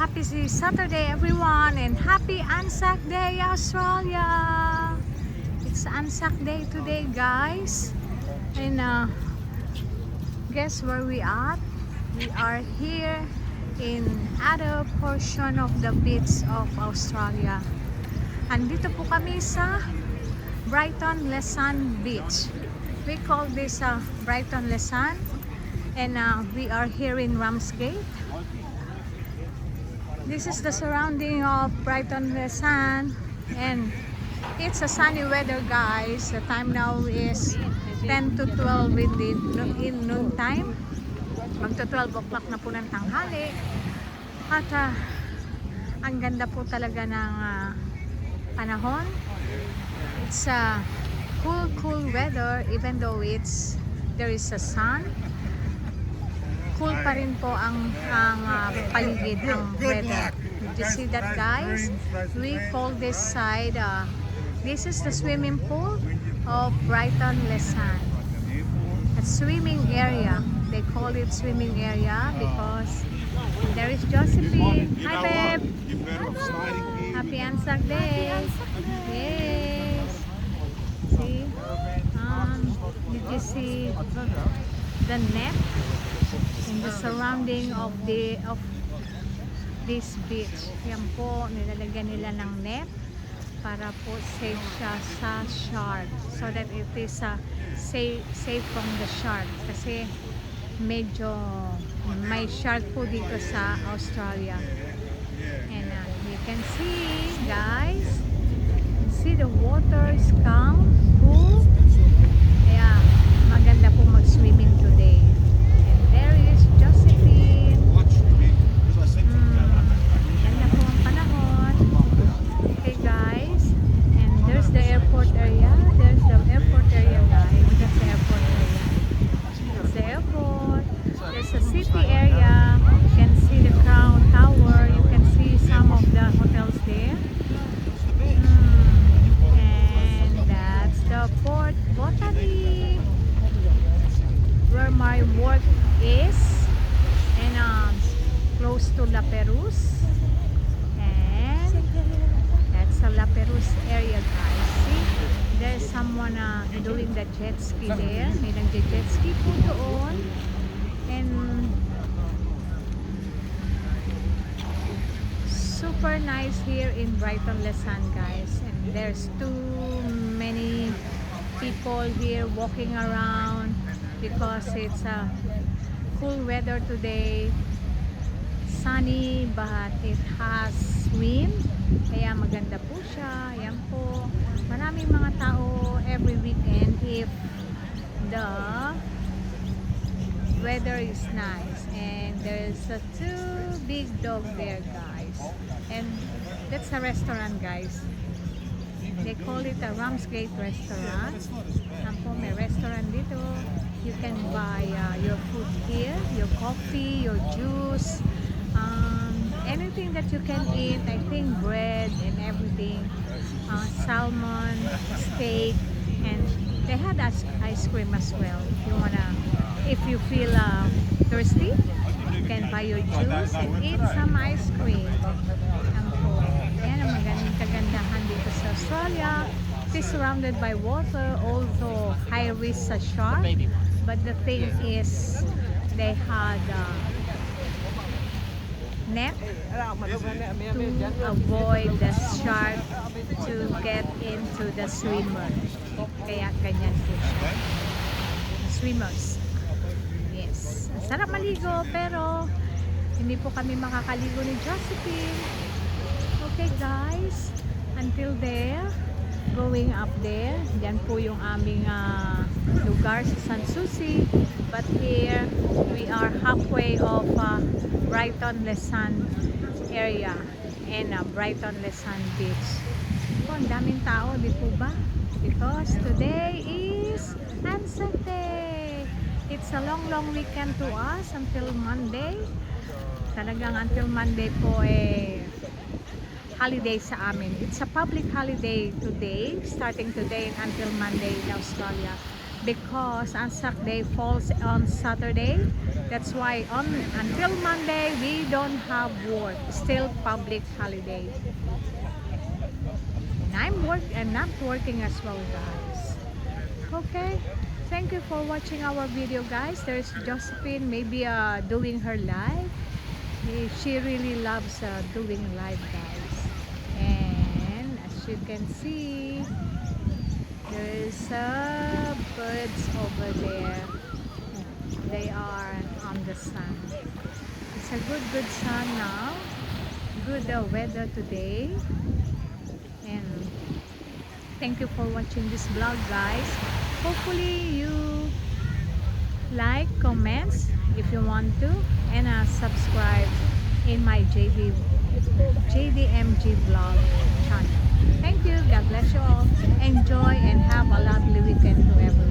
Happy Saturday everyone and happy Anzac Day Australia. It's Anzac Day today guys. And guess where we at? We are here in other portion of the beach of Australia. Andito po kami sa Brighton Lesan Beach. We call this Brighton Lesan, and we are here in Ramsgate. This is the surrounding of Brighton Lesan, and it's a sunny weather guys. The time now is 10 to 12 in noon time. Magto 12 o'clock na po ng tanghali. At ang ganda po talaga ng panahon. It's a cool weather even though there is a sun. Cool pa rin po ang paligid ng weather. Did you see that guys? We call this side, this is the swimming pool of Brighton Lesan. A swimming area. They call it swimming area because there is Josephine. Hi babe! Happy Anzac Day! Yes! See? Did you see the net? In the surrounding of this beach. Yan po, nilalagyan nila ng net para po safe siya sa shark. So that it is safe from the shark. Kasi medyo may shark po dito sa Australia. And you can see, guys, see the water is calm, cool. Kaya maganda po mag-swimming today. There is Josephine. Ganda po ang panahon. Okay guys. And there's the airport area. There's the airport area guys. That's the airport area. That's the airport. There's the city area. You can see the Crown Tower. You can see some of the hotels there. And that's the Port Botany, where my work is, and close to La Perouse, and that's a La Perouse area guys. See, there's someone doing the jet ski there. May nagje-jet ski po doon, and super nice here in Brighton Lesan guys. And there's too many people here walking around because it's a cool weather today, sunny but it has wind, kaya maganda po siya. Ayan po, maraming mga tao every weekend if the weather is nice. And there's two big dog there guys, and that's a restaurant guys. They call it a Ramsgate restaurant. Ayan po, may restaurant dito. You can buy your food here, your coffee, your juice, anything that you can eat. I think bread and everything, salmon, steak, and they had ice cream as well. If you feel thirsty, you can buy your juice and eat some ice cream. Ayan ang magandang kagandahan dito sa Australia. It is surrounded by water, also high risk sa shark. But the thing is, they had net to avoid the shark to get into the swimmer. Kaya ganyan po siya. Swimmers. Yes. Sarap maligo pero hindi po kami makakaligo ni Josephine. Okay guys, until there, going up there, yan po yung aming lugar sa Sanssouci. But here we are halfway of Brighton Lesan area and Brighton Lesan Beach. Po, ang daming tao, di po ba? Because today is Anzac Day. It's a long weekend to us until Monday. Talagang until Monday po holiday sa amin. It's a public holiday today, starting today until Monday in Australia. because Anzac Day falls on Saturday. That's why until Monday we don't have work. Still public holiday. And I'm not working as well, guys. Okay. Thank you for watching our video, guys. There's Josephine maybe doing her live. She really loves doing live, guys. And as you can see, there's birds over there. They are on the sun. It's a good sun now. Good weather today. And thank you for watching this vlog, guys. Hopefully you like, comments if you want to, and subscribe in my JDMG vlog channel. Thank you. God bless you all. Enjoy and have a lovely weekend to everyone.